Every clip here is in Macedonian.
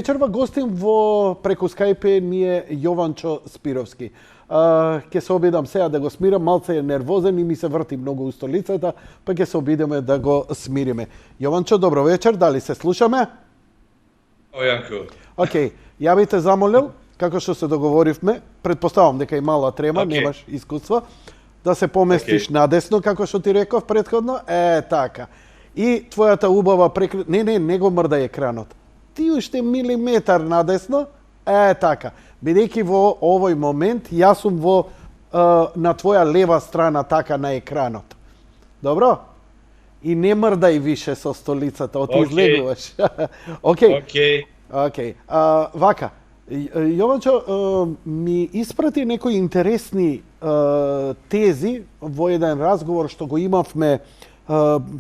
вечерва гостим преку Skype ми е Јованчо Спировски. Ќе се обидам сега да го смирам, малце е нервозен и ми се врти многу у столицата, па ќе се обидеме да го смириме. Јованчо, добро вечер, дали се слушаме? Јанко. Океј, ја би те замолил, како што се договоривме, предпоставам дека и мала трема, немаш искуство, да се поместиш надесно, како што ти реков претходно, така. И твојата убава не го мрдај екранот. Ти уште милиметар надесно, така. Бидејќи во овој момент, јас сум на твоја лева страна така на екранот. Добро? И не мрдај више со столицата, излегуваш. Океј. Вака, Јованчо ми испрати некои интересни тези во еден разговор што го имавме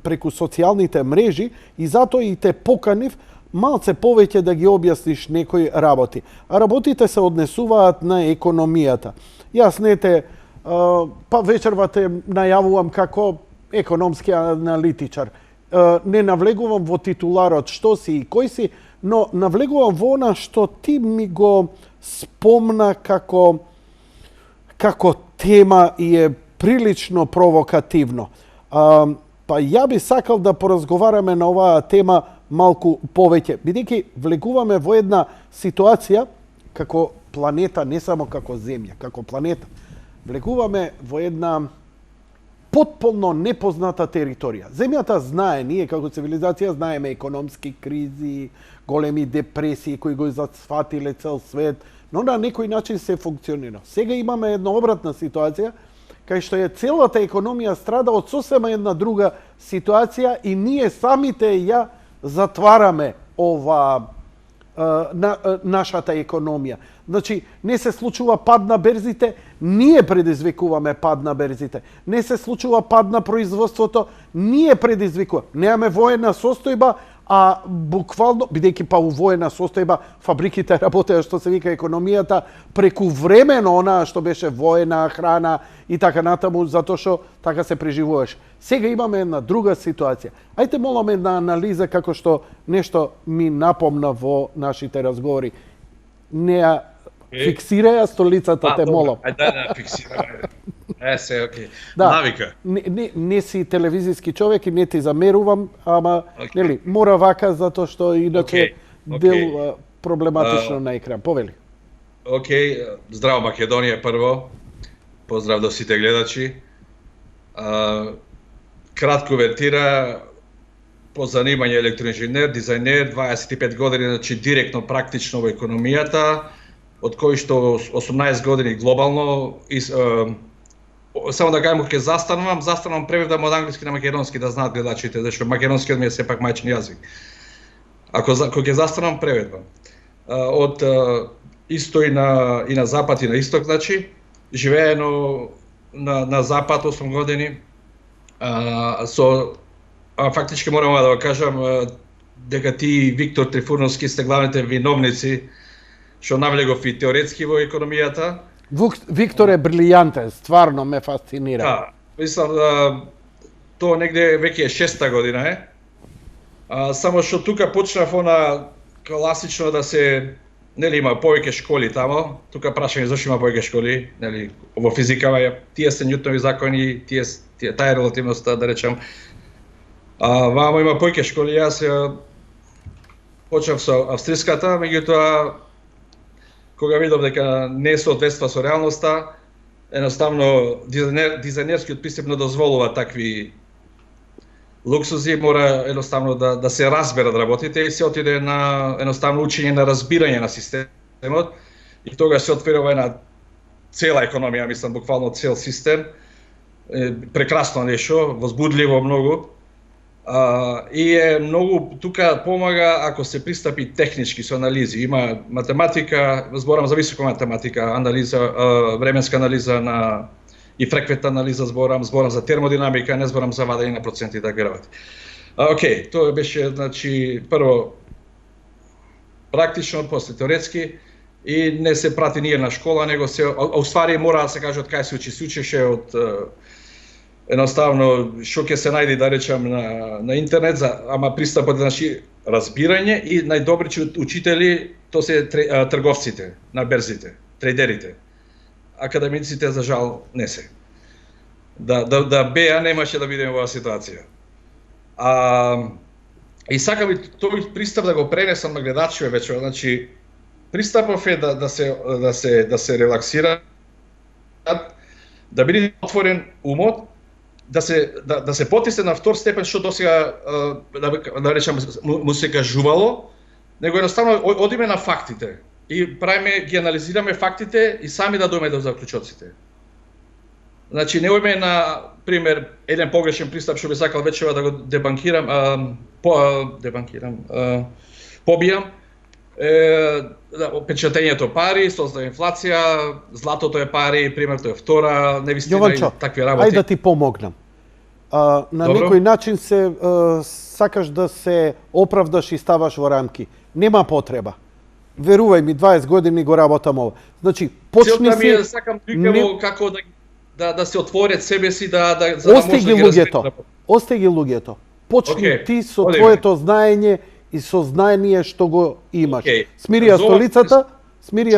преку социјалните мрежи и затоа и те поканив малце повеќе да ги објасниш некои работи. А работите се однесуваат на економијата. Јас не те, па вечерва те најавувам како економски аналитичар. Не навлегувам во титуларот што си и кој си, но навлегувам во она што ти ми го спомна како тема и е прилично провокативно. Па ја би сакал да поразговараме на оваа тема малку повеќе, бидејќи влегуваме во една ситуација како планета, не само како земја, како планета. Влегуваме во една потполно непозната територија. Земјата знае, ние како цивилизација знаеме економски кризи, големи депресии кои го засфатиле цел свет, но на некој начин се функционира. Сега имаме една обратна ситуација, кај што е целата економија страда од сосема една друга ситуација и ние самите ја затвараме нашата економија. Значи, не се случува пад на берзите, ние предизвикуваме пад на берзите. Не се случува пад на производството, ние предизвикуваме. Немаме воена состојба, а буквално, бидејќи па у воена состојба фабриките работеа што се вика економијата преку времено онаа што беше воена храна и така натаму, затоа што така се преживуваше. Сега имаме една друга ситуација. Ајте молам една анализа како што нешто ми напомна во нашите разговори. Не ја фиксираја столицата, те молам. Да, фиксирај. Навика. Не си телевизиски човек и не ти замерувам, ама нели, мора вака затоа што иначе делува проблематично на екран. Повели. Здраво Македонија прво. Поздрав до сите гледачи. Кратко вертира, по занимање електроинженер, дизајнер, 25 години, значи директно практично во економијата, од кои што 18 години глобално. Само да кажам, кога застанувам преведам од англиски на македонски, да знаат гледачите, зашто македонскиот ми е сепак мајчин јазик. Кога ќе застанувам, преведам. Од исто и на запад и на исток, значи, живеено на запад 8 години, фактички морам да го кажам дека ти и Виктор Трифуновски сте главните виновници што навлегов и теоретски во економијата. Виктор е брилијантен, стварно ме фасцинира. Да, мислам тоа негде веќе е 6-та година е. Само што тука почнав она класично да се, нели, има повеќе школи тамо. Тука прашање зашто има повеќе школи, нели, во физикава тие се Њутонови закони, таа е релативноста, да речам. Вамо има повеќе школи, јас почнав со австриската, меѓутоа кога видов дека не соодветства со реалноста, едноставно дизајнерскиот пристап не дозволува такви луксузи, мора едноставно да се разберат работите и се отиде на едноставно учење на разбирање на системот и тогаш се отворила една цела економија, мислам буквално цел систем. Прекрасно нешто, возбудливо многу. И е многу, тука помага ако се пристапи технички со анализи. Има математика, зборам за висока математика, анализа, временска анализа и фреквентна анализа зборам за термодинамика, не зборам за вадење на проценти и така работи. Тоа беше, значи, прво практично, после теоретски и не се прати ние на школа, него се, уствари мора да се каже од кај се учи, се учеше од едноставно што ќе се најде, да речам, на интернет, ама пристапот, значи, разбирање и најдобри учители тоа се трговците на берзите, трейдерите. Академиците за жал не се. Да беа немаше да бидеме во оваа ситуација. И сакам и тој пристап да го пренесам на гледачите веќе, значи пристапов е да се релаксира, да биде отворен умот, да се потисне на втор степен што досега да речам му се кажувало, него едноставно одиме на фактите и правиме, ги анализираме фактите и сами да дојдеме до заклучоците. Значи не одиме на пример еден погрешен пристап што би сакал веќе да го побијам. Печатењето пари, создава инфлација, златото е пари, пример тоа е втора, невистина и такви работи. Ајде да ти помогнам. На некој начин сакаш да се оправдаш и ставаш во рамки. Нема потреба. Верувај ми, 20 години го работам ова. Значи, почни си... Сакам како да се отворят себе си, за да може да ги разберат. Остај ги луѓето. Почни ти со твоето знаење и со знаење што го имаш. Смирија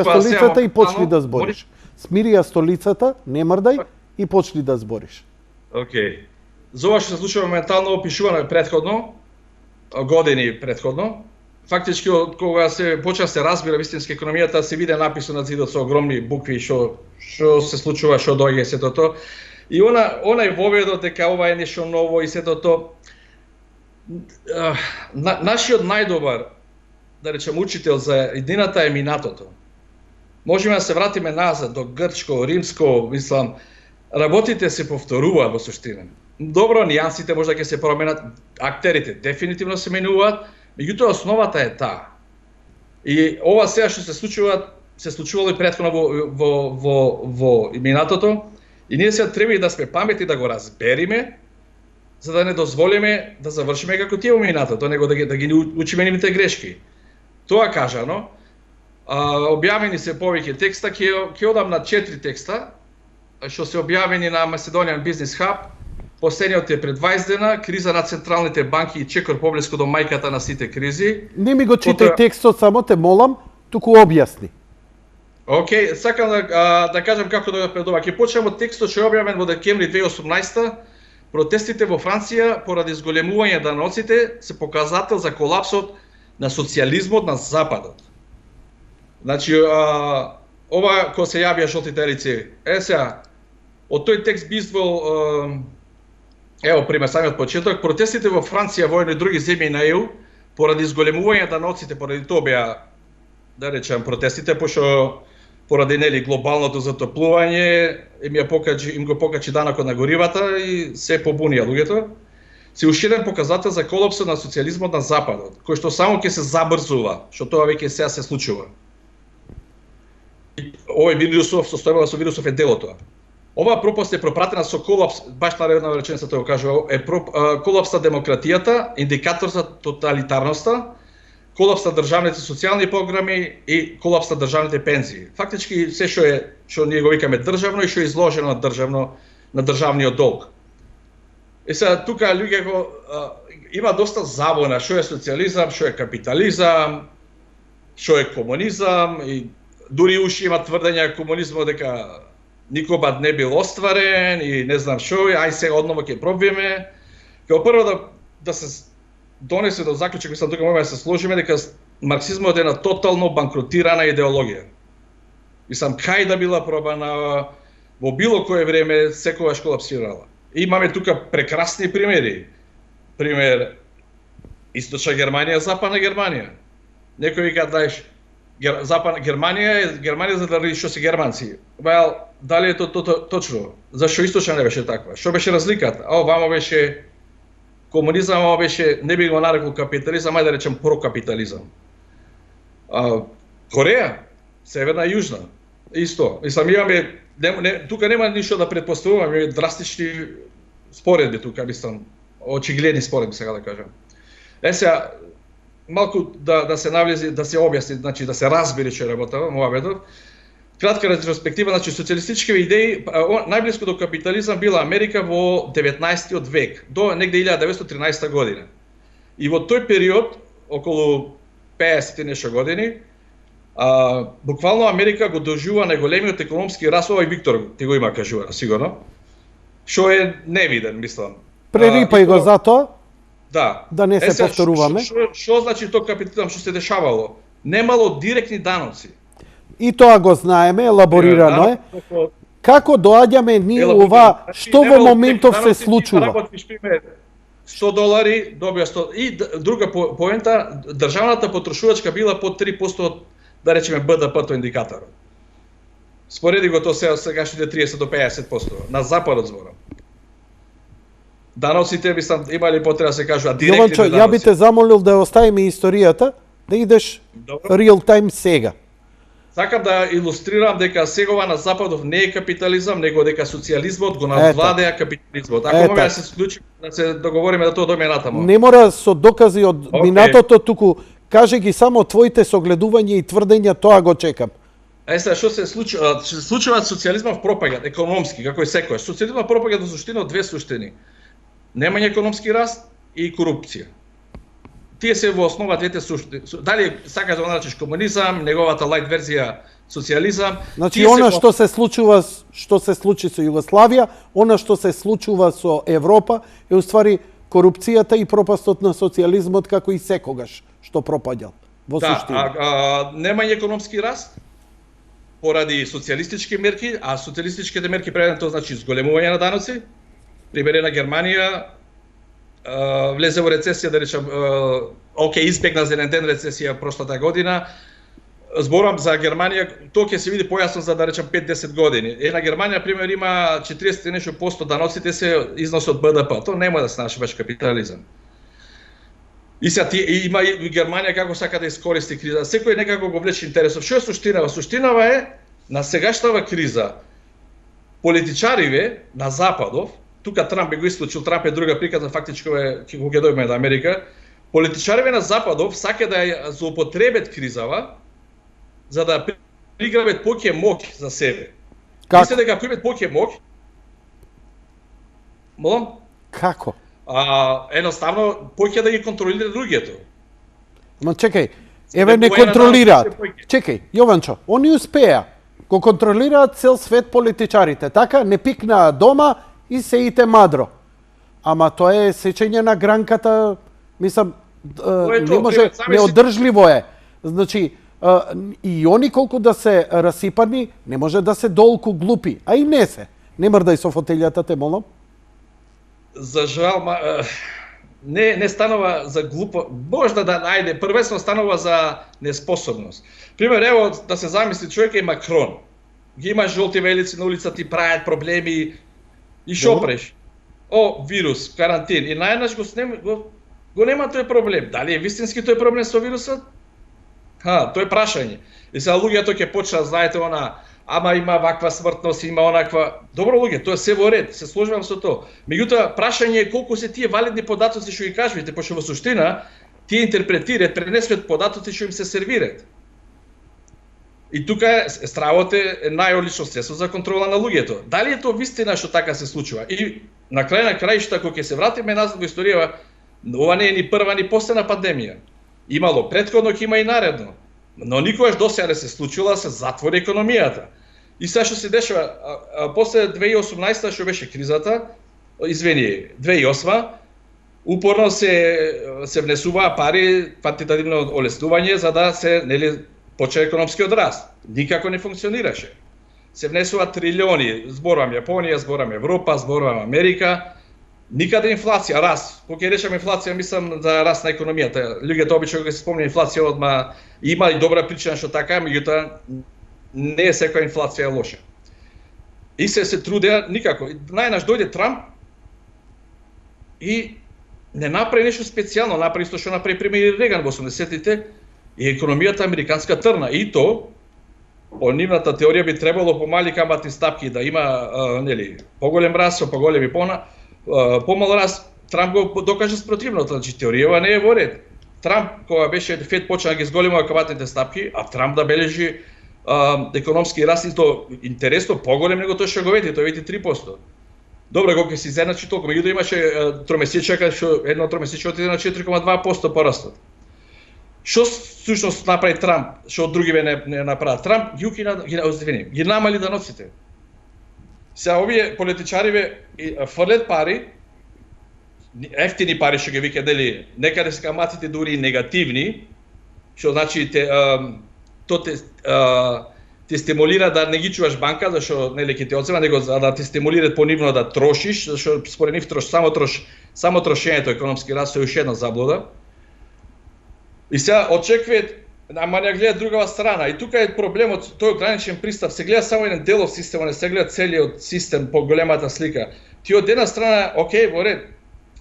столицата и почни да збориш. Смирија столицата, не мрдај и почни да збориш. За ова што се случува моментално опишувано претходно, години претходно, фактички кога се почна се разбира вистински економијата, се виде написано на зидот со огромни букви што се случува, што доаѓа сето тоа. И онај воведот дека ова е нешто ново и сето тоа. Нашиот најдобар, да речем, учител за едината е минатото. Можеме да се вратиме назад до грчко, римско, мислам, работите се повторуваат во суштина. Добро, нијансите може да ќе се променат, актерите дефинитивно се менуваат, меѓутоа основата е таа. И ова сега што се случувало и претходно во минатото, и ние сега треба да сме паметни да го разбериме, за да не дозволиме да завршиме како тие во минатото, него да ги учиме нивните грешки. Тоа кажано, објавени се повеќе текста, ќе одам на 4 текста, што се објавени на Macedonian Business Hub. Последниот е пред 20 дена, криза на централните банки и чекор поблиску до мајката на сите кризи. Не ми го читај текстот, само те молам, туку објасни. Сакам да кажам како да го предова. Ќе почнем од текстот што е објавен во декември 2018. Протестите во Франција поради зголемување даноците се показател за колапсот на социјализмот на Западот. Значи, ова кога се јавија жолтите рици, сега, од тој текст би извел, ево пример, самиот почеток, протестите во Франција, во и други земји на ЕУ, поради зголемување даноците, поради тоа беа, да речем, протестите, пошто поради глобалното затоплување, им го покачи данокот на горивата и се побунија луѓето. Се уште еден показател за колапсот на социјализмот на Западот, кој што само ќе се забрзува, што тоа веќе сега се случува. Овој вирусов, состојбата со вирусов е дел од тоа. Оваа пропаст е пропратена со колапс, баш наредна реченица тоа кажува, колапс на демократијата, индикатор за тоталитарноста, колапс на државните социјални програми и колапс на државните пензии. Фактички се што ние го викаме државно и што е изложено на државниот долг. И сега тука луѓе има доста забуна што е социјализам, што е капитализам, што е комунизам и дури уште има тврдења комунизмот дека никога не бил остварен и не знам што, ај сега одново ќе пробиеме. Као прво да се донесе до заклучок, мислам тука можеме да се сложиме дека марксизмот е на тотално банкротирана идеологија. Мислам, кај да била пробана во било кое време секогаш колапсирала. И имаме тука прекрасни примери. Пример Источна Германија, Западна Германија. Некој вика, знаеш, Западна Германија за да што се германци. Дали е точно? Зашто Источна не беше таква? Што беше разликата? Вамо беше комунизам, ова беше, не би го нарекол капитализам, ајде да речем прокапитализам. Кореја, Северна и Јужна, исто. Мислам, имаме, тука нема ништо да предпоставуваме, имаме драстични споредби тука, мислам, очигледни споредби, сега да кажам. Сега, малку да се навлези, да се објасни, значи да се разбери што работава, муабетот. Кратка ретроспектива, значи социјалистичките идеи, најблиско до капитализам била Америка во 19 век, до негде 1913 година. И во тој период, околу 50 и нешто години, буквално Америка го доживува најголемиот економски раст, овој Виктор ти го има кажувано, сигурно, што е невиден, мислам. Прерипај го за тоа, да не се повторуваме. Што значи тоа капитализам што се дешавало? Немало директни даноци. И тоа го знаеме, елаборирано е. Како доаѓаме ние ова, што во моментов се случува? $100 добија 100. И друга поента, државната потрошувачка била под 3% од, да речеме, БДП-то индикаторот. Спореди го тоа сегашните 30 до 50%. На западот зборам. Даноците мислам имали потреба да се кажува директни даноци. Јованчо, ја би те замолил да оставиме историјата, да идеш real time сега. Сакам да илустрирам дека сегова на западов не е капитализам, него дека социјализмот го надвладеа капитализмот. Ако можеме да се склучиме, да се договориме да тоа дојде натаму. Не мора со докази од минатото, туку кажи ги само твоите согледувања и тврдења, тоа го чекам. Сега што се случува? Се случува социјализмов пропагат, економски, како и секојаш. Социјализмов пропагат во суштина од две суштини. Немање економски раст и корупција. Тие се во основа двете суштини. Дали сакаш да го наречеш комунизам, неговата лајт верзија социјализам. Значи она што се случи со Југославија, она што се случува со Европа е уствари корупцијата и пропастот на социјализмот како и секогаш што пропаѓал во суштина. Немање економски раст поради социјалистички мерки, а социјалистичките мерки преведено тоа значи зголемување на даноци. Пример на Германија влезе во рецесија, да речам, избегна за еден ден рецесија прошлата година. Зборам за Германија, тоа ќе се види појасно за, да речам, 5-10 години. На Германија, пример, има 40 и нешто посто даноците се износ од БДП. Тоа нема да се нарече баш капитализам. И сега има и Германија како сака да искористи криза. Секој некако го влече интересов. Што е суштинава? Суштинава е на сегашната криза. Политичариве на западов, тука Трамп го исклучил, Трамп е друга приказна, фактички ќе го дојдеме до Америка. Политичариве на западов сака да ја злоупотребет кризава за да приграбет поќе моќ за себе. Мисле дека ако имат поќе моќ, молам? Како? Едноставно поќе да ги контролира другите. Ма чекај, еве не контролираат. Чекај, Јованчо, они успеа. Го контролираат цел свет политичарите, така? Не пикнаа дома и се ите мадро. Ама тоа е сечење на гранката, мислам, не може, неодржливо е. Значи, и они колку да се расипани, не може да се долку глупи, а и не се. Не мрдај со фотелјата, те молам. За жал, не станува за глупо, можда да најде, првесно станува за неспособност. Пример, ево да се замисли човек е Макрон. Ги има жолти велици на улица, ти правят проблеми и шо преш? Вирус, карантин. И најнаш го нема тој проблем. Дали е вистински тој проблем со вирусот? Тоа е прашање. И сега луѓето ќе почнат, знаете, ама има ваква смртност, има онаква. Добро луѓе, тоа се во ред, се сложувам со тоа. Меѓутоа, прашање е колку се тие валидни податоци што ги кажувате, пошто во суштина тие интерпретираат, пренесуваат податоци што им се сервираат. И тука стравот е најодлично средство за контрола на луѓето. Дали е тоа вистина што така се случува? И на крај на краишта, кога ќе се вратиме назад во историјава, ова не е ни прва ни последна пандемија. Имало претходно, ќе има и наредно. Но никогаш досега не се случило да се затвори економијата. И сега што се дешава, после 2018 што беше кризата, 2008, упорно се внесуваа пари, квантитативно олеснување за да се почне економскиот раст. Никако не функционираше. Се внесува трилиони, зборувам Јапонија, зборувам Европа, зборувам Америка. Никаде инфлација, раст. Кога ќе речам инфлација, мислам за раст на економијата. Луѓето обично кога се спомне инфлација одма има и добра причина што така, меѓутоа не е секоја инфлација лоша. И се трудеа никако. Најнаш дојде Трамп и не направи нешто специјално, направи исто што направи премиер Реган во 80-тите и економијата американска трна. И то по нивната теорија би требало помали каматни стапки да има поголем раст, со поголеми помал раст. Трамп го докаже спротивното, значи теоријава не е во ред. Трамп кога беше Фед почна да ги зголемува каматните стапки, а Трамп да бележи економски раст и то интересно поголем него тоа што го вети, тој вети 3%. Добро, кога се изедначи толку, меѓутоа имаше тромесечјака што едно тромесечје отиде на 4,2% порастот. Што всушност направи Трамп, што другиве не направат? Трамп ги намали даноците. Сега овие политичариве фрлет пари, ефтини пари што ги вика, нели, некаде се каматите дури негативни, што значи те стимулира да не ги чуваш банка, зашто нели ќе те одзема, него за да те стимулира понивно да трошиш, зашто според нив само трошењето економски раст е уште една заблуда. И сега очекуваат, ама не гледаат другава страна. И тука е проблемот, тој ограничен пристап, се гледа само еден делов системот, не се гледа целиот систем по големата слика. Ти од една страна, окей, во ред,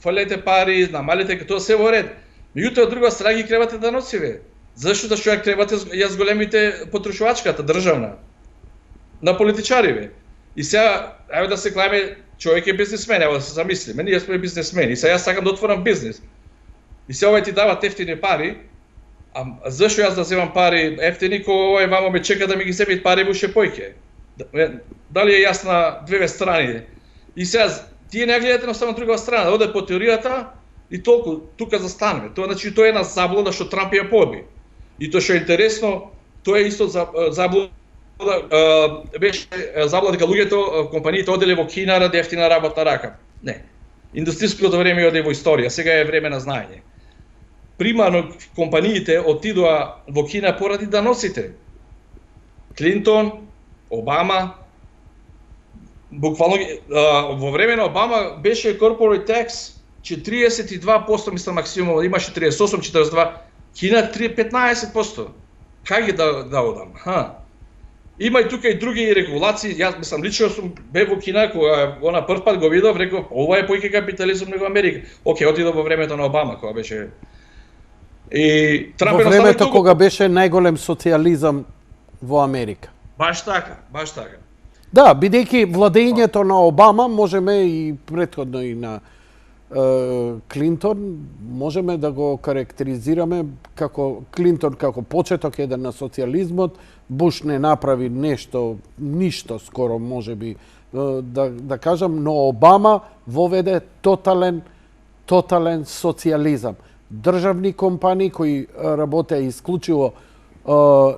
фалете пари, намалите, тоа се во ред. Меѓутоа од друга страна ги кревате даноциве. Зашто ја кревате ја зголемите потрошувачката државна на политичариве. И сега, ајде да се клеме, човек е бизнесмен, ево да се замислиме, ние сме бизнесмени, и сега јас сакам да отворам бизнес. И сега овој ти дава ефтини пари, а зашто јас да земам пари ефтини, кога овој вамо ме чека да ми ги земе пари уште појќе? Дали е јасна две страни? И сега, тие не гледате на само друга страна, да оде по теоријата и толку, тука застанеме. Тоа значи тоа е една заблуда што Трамп ја поби. И тоа што е интересно, тоа е исто заблуда, беше заблуда дека луѓето, компаниите оделе во Кина ради ефтина работна рака. Не. Индустријското време оде во историја, сега е време на знаење. Примарно компаниите отидоа во Кина поради даноците. Клинтон, Обама, буквално во време на Обама беше corporate tax 42%, мислам максимум, имаше 38-42%, Кина 15%. Кај ги да одам? Има и тука и други регулации. Јас мислам лично сум бев во Кина кога она прв пат го видов, реков ова е поиќе капитализам него Америка. Океј, отидов во времето на Обама кога беше. И Трамп во времето кога беше најголем социјализам во Америка. Баш така, баш така. Да, бидејќи владењето на Обама можеме и претходно и на Клинтон можеме да го карактеризираме како Клинтон како почеток еден на социјализмот, Буш не направи ништо скоро можеби да кажам, но Обама воведе тотален социјализам. Државни компании кои работеа исклучиво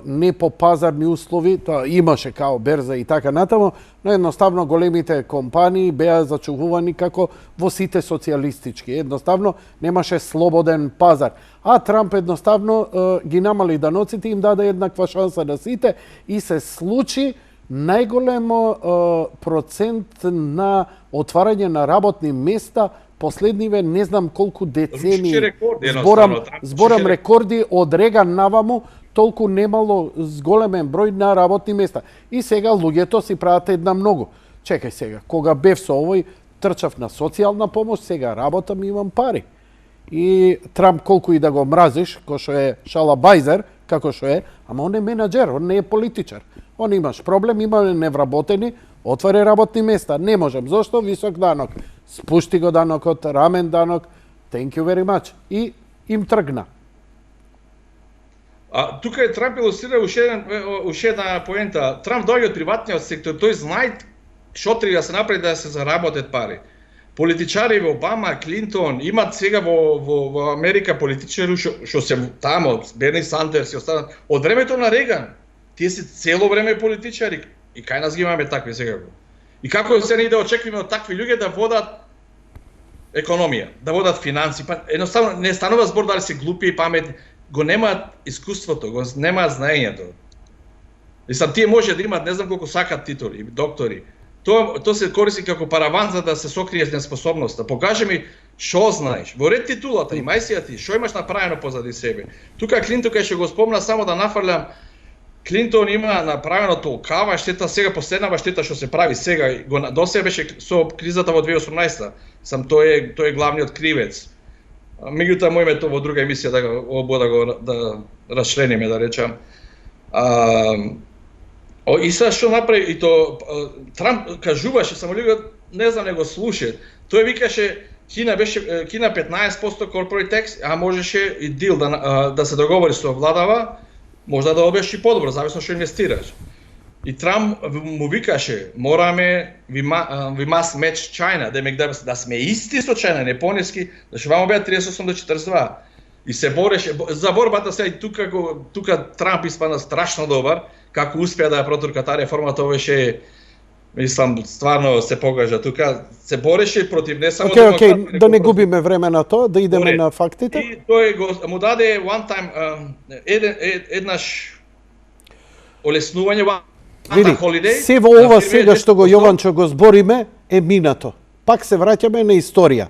не по пазарни услови, тоа имаше као берза и така натаму, но едноставно големите компании беа зачувувани како во сите социјалистички. Едноставно немаше слободен пазар. А Трамп едноставно ги намали даноците, им даде еднаква шанса на сите и се случи најголемо процент на отварање на работни места последниве не знам колку децени. Зборам рекорди од Реган наваму, толку немало зголемен број на работни места. И сега луѓето си прават една многу. Чекај сега, кога бев со овој, трчав на социјална помош, сега работам и имам пари. И Трамп колку и да го мразиш, кој што е шалабајзер, како што е, ама он е менаџер, он не е политичар. Он имаш проблем, има невработени, отвари работни места. Не можем. Зошто? Висок данок. Спушти го данокот, рамен данок. Thank you very much. И им тргна. Тука е Трамп илустрира уште една поента. Трамп доаѓа од приватниот сектор, тој знае што треба да се направи да се заработат пари. Политичари во Обама, Клинтон, имат сега во Америка политичари што се тамо, Берни Сандерс и останат, од времето на Реган. Тие се цело време политичари. И кај нас ги имаме такви сега. И како се ни да очекуваме од такви луѓе да водат економија, да водат финанси, па едноставно не станува збор дали се глупи и паметни, го немаат искуството, го немаат знаењето. И сам тие може да имаат не знам колку сакат титули, доктори. Тоа се користи како параван за да се сокрие неспособноста. Покажи ми што знаеш. Во ред титулата, имај си ти, што имаш направено позади себе. Тука Клинтон кај што го спомна само да нафрлям, Клинтон има направено толкава штета, сега последнава штета што се прави сега, досега беше со кризата во 2018. Сам тој е главниот кривец. Меѓутоа му името во друга емисија да го расчлениме, да речам. И сега што направи, и то Трамп кажуваше, само луѓето не знам не го слуша. Тој викаше Кина 15% corporate tax, а можеше и дил да се договори со владава, можда да обеше и подобро, зависно што инвестираш. И Трамп му викаше, мораме, we must match China, да сме исти со China, не понески, зашто вамо беа 38 до 42. и се бореше за борбата се и тука Трамп испадна страшно добар, како успеа да ја протурка таа реформа, тоа беше, мислам, стварно се покажа тука, се бореше против не само демократите, да не губиме време на тоа, да идеме на фактите. И тој му даде one time еднаш олеснување, види, се во ова сега што го Јованчо го збориме е минато. Пак се враќаме на историја.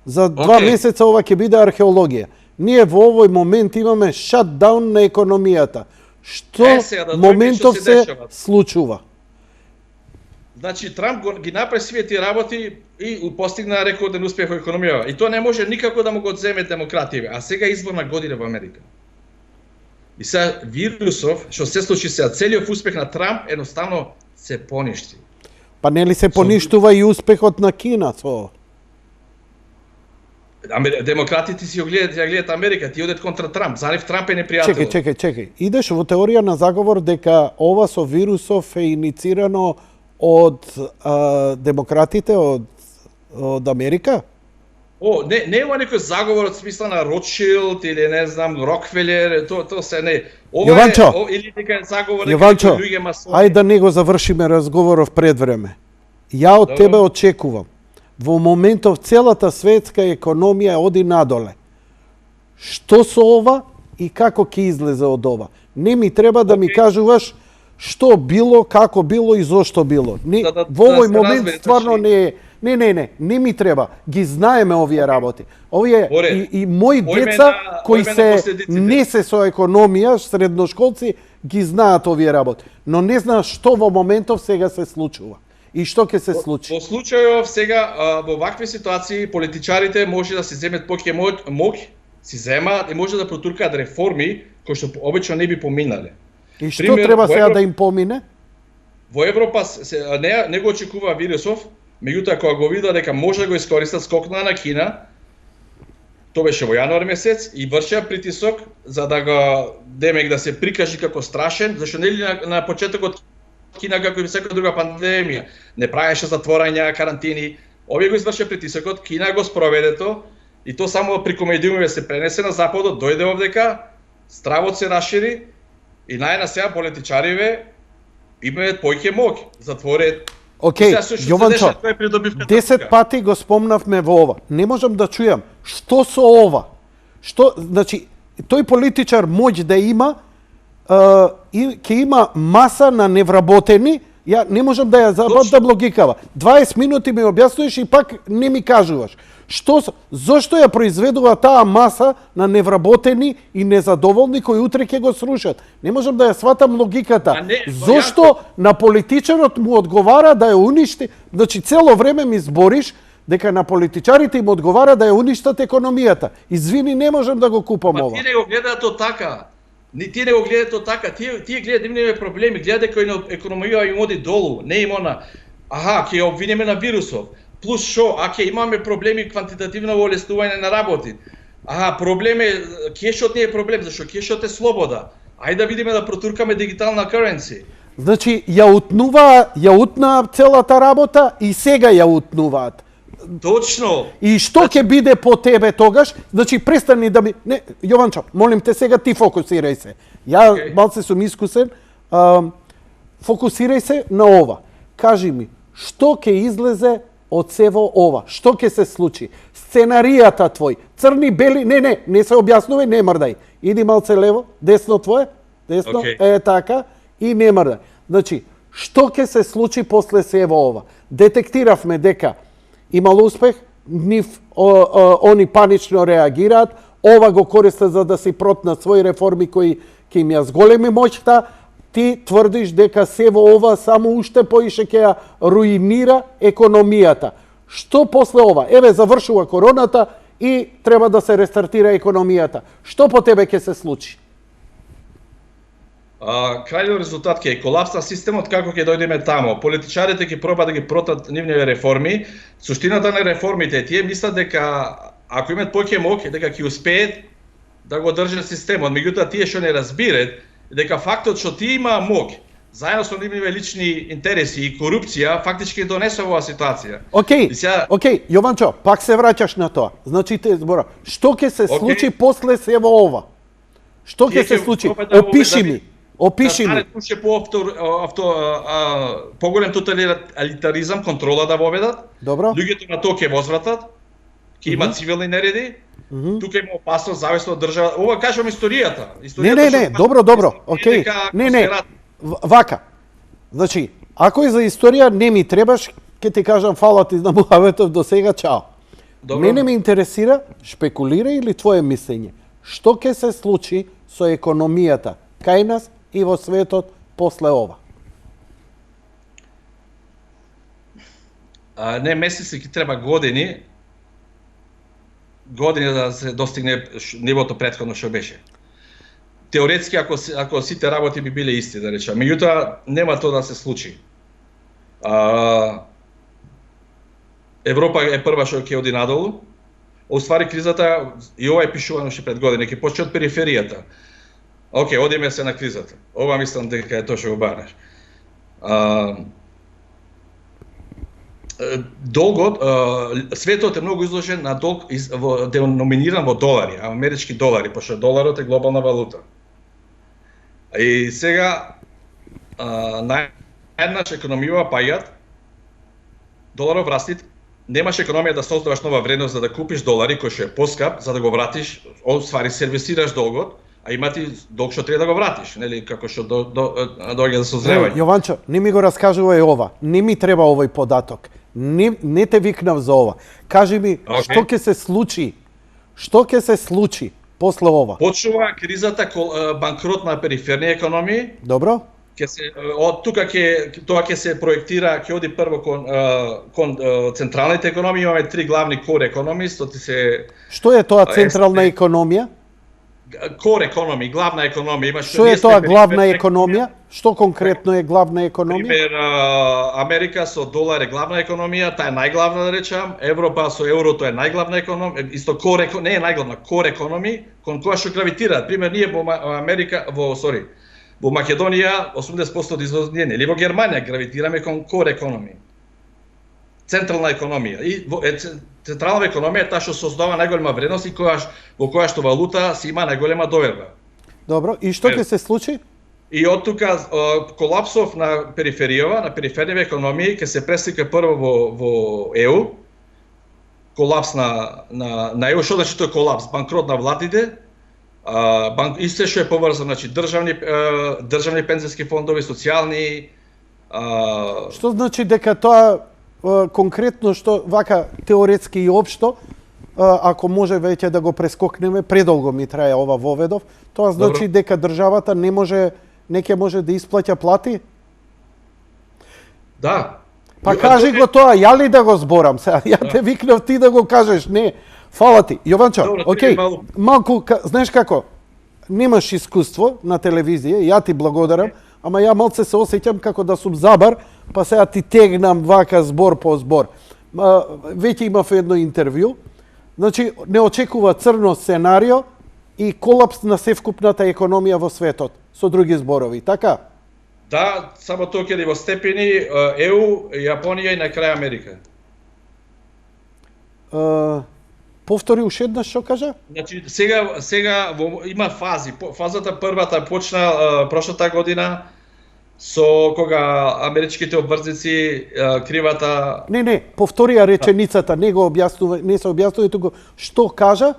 За 2 месеца ова ќе биде археологија. Ние во овој момент имаме шатдаун на економијата. Што моментов се случува? Значи, Трамп ги направи свие тие работи и постигна рекорден успех во економија. И тоа не може никако да му го одземе демокративе. А сега изборна година во Америка. И сега вирусов, што се случи сега, целиот успех на Трамп едноставно се поништи. Па нели се поништува и успехот на Кина со? Демократите си ја гледат Америка, ти одат контра Трамп, зарив Трамп е непријател. Чекај. Идеш во теорија на заговор дека ова со вирусов е иницирано од демократите од Америка? Не има некој заговор од смисла на Ротшилд или не знам Рокфелер, тоа се не. Јованчо, или дека е заговор дека луѓе масони. Ајде да не го завршиме разговоров пред време. Ја од тебе очекувам. Во моментов целата светска економија оди надоле. Што со ова и како ќе излезе од ова? Не ми треба да ми кажуваш што било, како било и зошто било. Во овој момент стварно не е. Не ми треба. Ги знаеме овие работи. Овие и мои деца кои не се со економија, средношколци, ги знаат овие работи. Но не знаат што во моментов сега се случува. И што ќе се случи? Во случајов сега, во вакви ситуации, политичарите може да се земат повеќе моќ, си земаат и може да протуркаат реформи кои што обично не би поминале. И што треба сега да им помине? Во Европа не го очекува вирусов, меѓутоа кога го вида дека може да го искористат скокна на Кина, тоа беше во јануар месец и вршеа притисок за да го демек да се прикажи како страшен, зашто нели на почетокот Кина како и секоја друга пандемија не правеше затворања, карантини, овие го извршија притисокот, Кина го спроведе тоа и тоа само преку медиумите се пренесе на западот, дојде овдека, стравот се расшири и најна сега политичариве имаат повеќе моќ, затворет. Океј, Јованчо, 10 пати го спомнавме во ова. Не можам да чујам што со ова. Значи, тој политичар моќ да има, ќе има маса на невработени, ја не можам да ја забавдам логикава. 20 минути ми објаснуваш и пак не ми кажуваш. Зошто ја произведува таа маса на невработени и незадоволни кои утре ќе го срушат? Не можам да ја сватам логиката. Зошто на политичарот му одговара да ја уништи? Значи цело време ми збориш дека на политичарите им одговара да ја уништат економијата. Извини, не можам да го купам ова. Тие не го гледаат тоа така. Тие не го гледаат тоа така. Тие гледаат нивните проблеми, гледаат дека економија им оди долу, не им она. Ќе ја обвинеме на вирусов. Плюс шо, ќе имаме проблеми квантитативно во олеснување на работи. Проблем е, кешот не е проблем, зашто кешот е слобода. Ајде да видиме да протуркаме дигитална currency. Значи, ја утнаа целата работа и сега ја утнуваат. Точно. И што ќе биде по тебе тогаш? Значи, престани да ми... Не, Јованчо, молим те сега ти фокусирај се. Ја малце сум искусен. Фокусирај се на ова. Кажи ми, што ќе излезе од сево ова? Што ќе се случи? Сценаријата твој, црни, бели, не се објаснувај, не мрдај. Иди малце лево, десно твое, десно, така, и не мрдај. Значи, што ќе се случи после сево ова? Детектиравме дека имало успех, они панично реагираат, ова го користат за да си протнат своји реформи кои ќе им ја зголеми моќта. Ти тврдиш дека сево ова само уште поише ќе ја руинира економијата. Што после ова? Еве, завршува короната и треба да се рестартира економијата. Што по тебе ќе се случи? Крајниот резултат ќе е колапс на системот, како ќе дојдеме тамо. Политичарите ќе пробаат да ги протат нивните реформи. Суштината на реформите, тие мислат дека ако имаат повеќе моќ, дека ќе успеат да го држат системот. Меѓутоа, тие што не разбират дека фактот што ти има моќ заедно со нивните лични интереси и корупција, фактички донесува оваа ситуација. Океј, И сега- океј, Јованчо, пак се враќаш на тоа. Значи те збора, што ќе се Океј. случи после сево ова? Што ќе се случи? Опиши ми. Опиши ми. Да стане поголем тоталитаризам, контрола да воведат. Добро. Луѓето на тоа ќе возвратат, ќе има цивилни нереди. Тука има опасност зависно од држава. Ова кажам историјата. Не, добро, океј. Не, вака. Значи, ако е за историја, не ми требаш, ќе ти кажам фала ти на муаветов до сега, чао. Добро. Мене ме интересира, шпекулира или твое мислење, што ќе се случи со економијата кај нас и во светот после ова? Не месеци, ќе треба години да се достигне нивото претходно што беше. Теоретски, ако сите работи би биле исти, да речам. Меѓутоа, нема тоа да се случи. Европа е прва што ќе оди надолу. Оствари кризата, и ова е пишувано уште пред години, ќе почне од периферијата. Океј, одиме се на кризата. Ова мислам дека е тоа што го барнеш. Долгот, светот е многу изложен на долг деноминиран во долари, амерички долари, пошто доларот е глобална валута. И сега наједнаш економија паѓат, доларов расти, немаш економија да создаваш нова вредност за да купиш долари кој што е поскап, за да го вратиш, оствари сервисираш долгот, а има ти долг што треба да го вратиш, нели, како што доаѓа за созревање. Јованчо, не ми го раскажувај ова. Не ми треба овој податок. Не те викнав за ова. Кажи ми, што ќе се случи? Што ќе се случи после ова? Почнува кризата, банкрот на периферни економии. Добро? Од тука тоа ќе се проектира, ќе оди прво кон централните економии. Имаме три главни кор економии, Што е тоа централна економија? Кор економија, главна економија. Што е тоа главна економија? Што конкретно е главна економија? Пример, Америка со долар е главна економија, таа е најглавна да речам. Европа со еврото е најглавна економија, исто не е најглавна, кор економија, кон која што гравитираат. Пример, ние во Македонија 80% од извозот или во Германија гравитираме кон кор економија. Централна економија. И централна економија е таа што создава најголема вредност и во која што валута си има најголема доверба. Добро, и што ќе се случи? И од тука колапсов на периферните економии ќе се преслика прво во ЕУ. Колапс на ЕУ, што значи тој колапс? Банкрот на владите, исто што е поврзано, значи државни пензиски фондови, социјални. Што значи дека тоа конкретно што вака теоретски и општо, ако може веќе да го прескокнеме, предолго ми трае ова воведов, тоа значи дека државата не ќе може да исплаќа плати? Да. Па кажи го тоа, ја ли да го зборам сега? Ја те викнав ти да го кажеш, не. Фала ти. Јованчо, океј, малку, знаеш како, немаш искуство на телевизија, ја ти благодарам, ама ја малце се осеќам како да сум забар, па сега ти тегнам вака збор по збор. Веќе имав едно интервју, значи не очекува црно сценарио и колапс на севкупната економија во светот, со други зборови, така? Да, само тоа ќе во степени ЕУ, Јапонија и на крај Америка. Повтори уште еднаш што кажа? Значи сега има фази. Фазата првата почна прошлата година со кога америчките обврзници кривата. Не, повторија реченицата, не се објаснува, туку што кажа?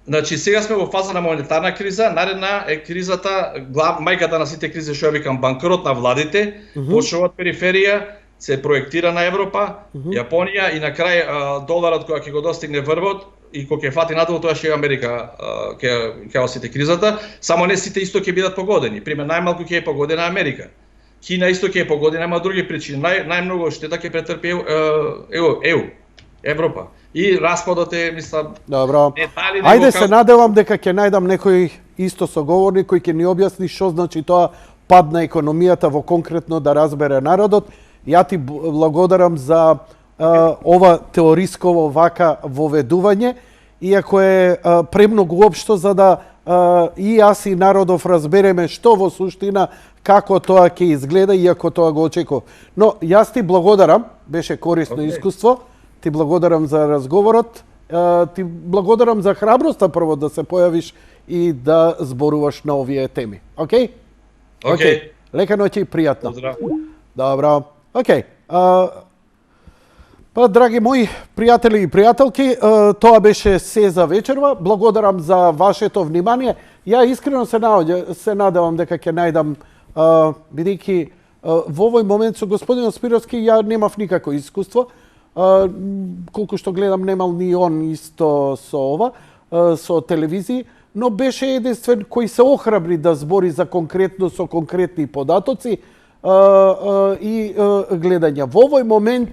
Значи сега сме во фаза на монетарна криза, наредна е кризата, мајката на сите кризи што ја викам банкрот на владите, почнува од периферија, се проектира на Европа, Јапонија и на крај доларот која ќе го достигне врвот и кога ќе фати надолу, тоа ќе Америка ќе осети кризата, само не сите исто ќе бидат погодени. Пример, најмалку ќе е погодена Америка. Кина исто ќе е погодена, ама други причини. Најмногу штета ќе претрпи Европа. И распадот е, мислам... Добро. Ајде се надевам дека ќе најдам некој исто соговорник кој ќе ни објасни што значи тоа пад на економијата во конкретно да разбере народот. Ја ти благодарам за ова теорисково вака воведување, иако е премногу општо за да и јас и народов разбереме што во суштина, како тоа ќе изгледа, иако тоа го очекував. Но јас ти благодарам, беше корисно искуство, ти благодарам за разговорот, ти благодарам за храброста прво да се појавиш и да зборуваш на овие теми. Океј? Океј. Лека ноќ и пријатно. Поздрав. Добро. Океј. Па, драги мои пријатели и пријателки, тоа беше се за вечерва. Благодарам за вашето внимание. Ја искрено се надевам дека ќе најдам, бидејќи во овој момент со господин Спировски ја немав никако искуство. Колку што гледам, немал ни он исто со ова, со телевизии, но беше единствен кој се охрабри да збори за конкретно со конкретни податоци и гледања. Во овој момент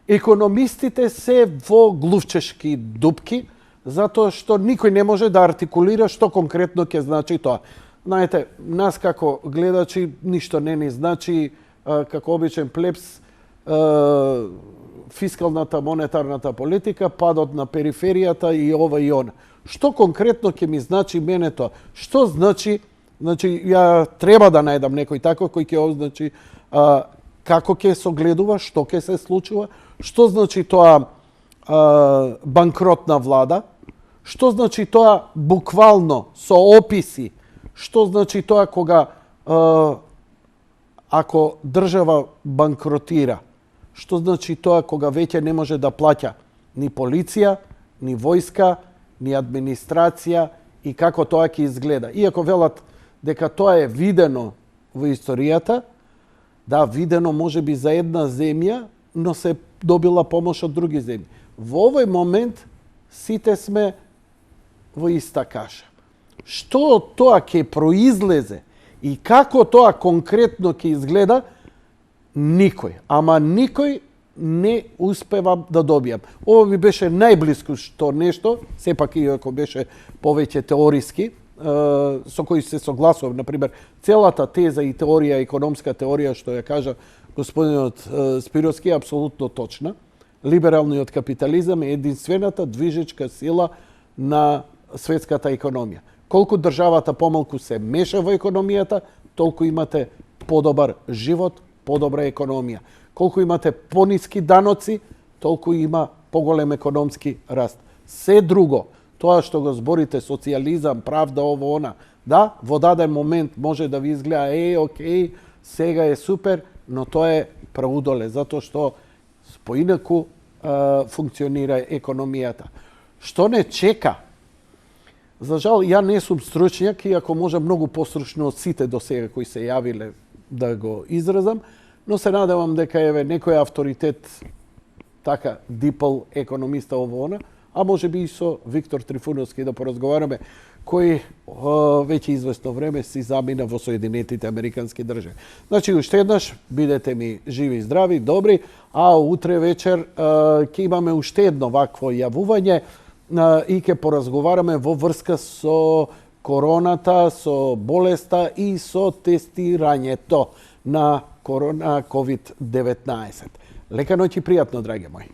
економистите се во глувчешки дупки, затоа што никој не може да артикулира што конкретно ќе значи тоа. Знаете, нас како гледачи ништо не ни значи, како обичен плебс, фискалната, монетарната политика, падот на периферијата и ова и она. Што конкретно ќе ми значи мене тоа? Што значи, ја треба да најдам некој таков кој ќе означи како ќе се огледува, што ќе се случува, што значи тоа банкротна влада, што значи тоа буквално со описи, што значи тоа кога ако држава банкротира, што значи тоа кога веќе не може да плаќа ни полиција, ни војска, ни администрација и како тоа ќе изгледа. Иако велат дека тоа е видено во историјата, да, видено можеби за една земја, но се добила помош од други земји. Во овој момент сите сме во иста каша. Што од тоа ќе произлезе и како тоа конкретно ќе изгледа, никој, ама никој не успевам да добијам. Ова ми беше најблиску што нешто, сепак иако беше повеќе теориски, со кои се согласувам. Например, целата теза и теорија, економска теорија, што ја кажа господинот Спировски, е апсолутно точна. Либералниот капитализам е единствената движечка сила на светската економија. Колку државата помалку се меша во економијата, толку имате подобар живот, подобра економија. Колку имате пониски даноци, толку има поголем економски раст. Се друго, тоа што го зборите, социјализам, правда, ово, она, да, во даден момент може да ви изгледа, окей, сега е супер, но тоа е праудоле, затоа што поинаку функционира економијата. Што не чека? За жал, ја не сум стручњак, иако може многу постручно од сите до сега кои се јавиле да го изразам, но се надевам дека еве некој авторитет, така, дипол економиста ово она, а може би и со Виктор Трифуновски да поразговараме, кој веќе известно време си замина во Соединетите Американски држави. Значи, уште еднаш, бидете ми живи и здрави, добри, а утре вечер ќе имаме уште едно вакво јавување и ќе поразговараме во врска со короната, со болеста и со тестирањето на COVID-19. Лека ноќ и пријатно, драги мои.